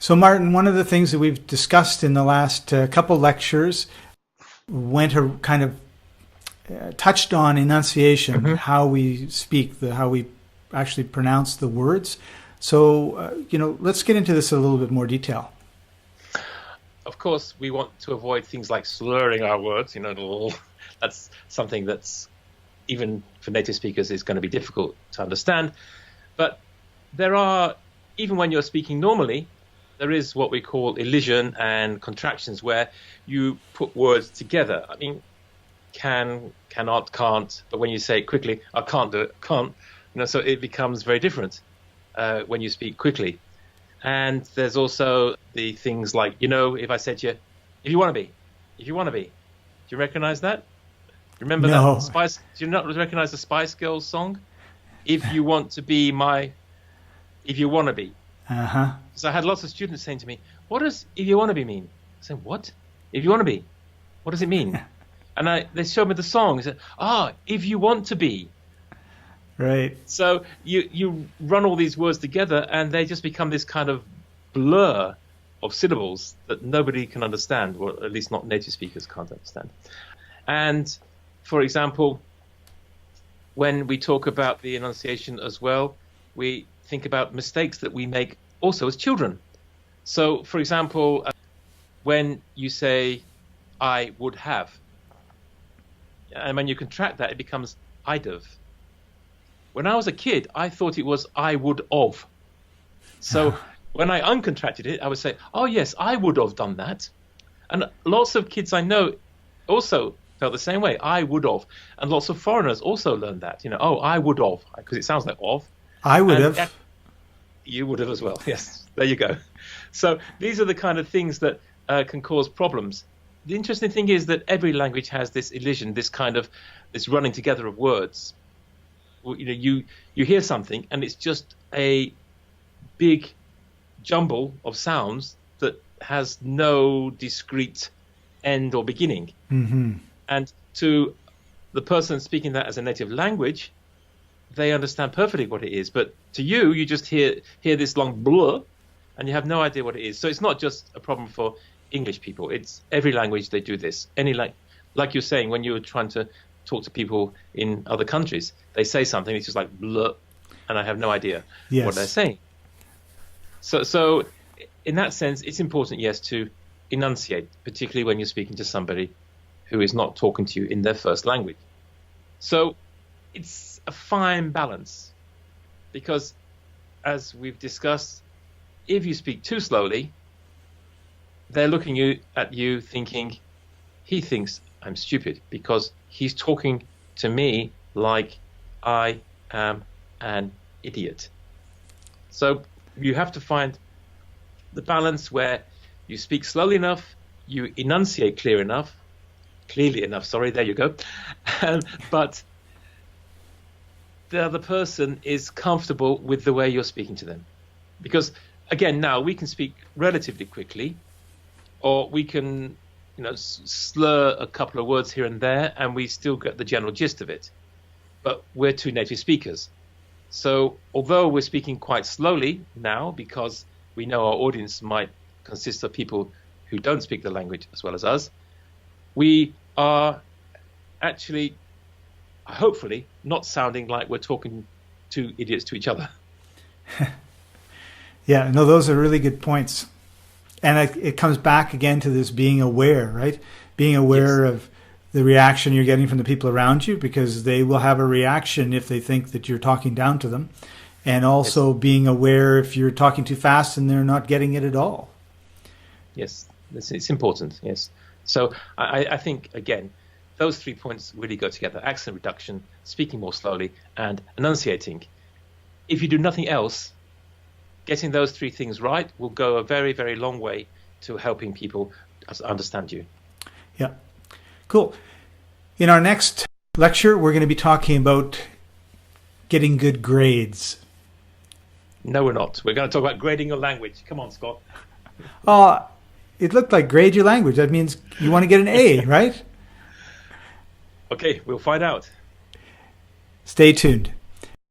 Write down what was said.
So, Martin, one of the things that we've discussed in the last couple lectures kind of touched on enunciation, Hmm. how we speak, how we actually pronounce the words. So, let's get into this in a little bit more detail. Of course, we want to avoid things like slurring our words. That's something that's even for native speakers is going to be difficult to understand. But there are, even when you're speaking normally, there is what we call elision and contractions where you put words together. I mean, can, cannot, can't. But when you say it quickly, I can't do it, can't. So it becomes very different when you speak quickly. And there's also the things like, if I said to you, if you want to be, do you recognize that? Remember No. that Spice? Do you not recognize the Spice Girls song? If you want to be if you want to be. Uh-huh. So I had lots of students saying to me, what does if you want to be mean? I said, what? If you want to be, what does it mean? And they showed me the song. They said, if you want to be. Right. So you run all these words together and they just become this kind of blur of syllables that nobody can understand, or at least not native speakers can't understand. And for example, when we talk about the enunciation as well, we think about mistakes that we make also as children. So for example, when you say, I would have, and when you contract that, it becomes I'd have. When I was a kid, I thought it was I would of. So when I uncontracted it, I would say, oh, yes, I would have done that. And lots of kids I know also felt the same way, I would have. And lots of foreigners also learned that, I would have, because it sounds like of. I would have. You would have as well. Yes, there you go. So these are the kind of things that can cause problems. The interesting thing is that every language has this elision, this running together of words. You hear something and it's just a big jumble of sounds that has no discrete end or beginning. Mm-hmm. And to the person speaking that as a native language, they understand perfectly what it is. But to you, you just hear this long blur and you have no idea what it is. So it's not just a problem for English people. It's every language they do this. Like you're saying, when you were trying to talk to people in other countries, they say something, it's just like blur, and I have no idea what they're saying. So in that sense, it's important, yes, to enunciate, particularly when you're speaking to somebody who is not talking to you in their first language. So it's a fine balance, because as we've discussed, if you speak too slowly, they're looking at you thinking, he thinks I'm stupid because he's talking to me like I am an idiot. So you have to find the balance where you speak slowly enough, you enunciate clearly enough, there you go. But the other person is comfortable with the way you're speaking to them. Because, again, now we can speak relatively quickly, or we can slur a couple of words here and there, and we still get the general gist of it. But we're two native speakers. So although we're speaking quite slowly now, because we know our audience might consist of people who don't speak the language as well as us, we are actually, hopefully, not sounding like we're talking two idiots to each other. Yeah, no, those are really good points. And it comes back again to this being aware, right? Being aware of the reaction you're getting from the people around you, because they will have a reaction if they think that you're talking down to them. And also being aware if you're talking too fast and they're not getting it at all. Yes, it's important, yes. So I think, again, those 3 points really go together. Accent reduction, speaking more slowly, and enunciating. If you do nothing else, getting those 3 things right will go a very, very long way to helping people understand you. Yeah. Cool. In our next lecture, we're going to be talking about getting good grades. No, we're not. We're going to talk about grading your language. Come on, Scott. It looked like grade your language. That means you want to get an A, right? Okay, we'll find out. Stay tuned.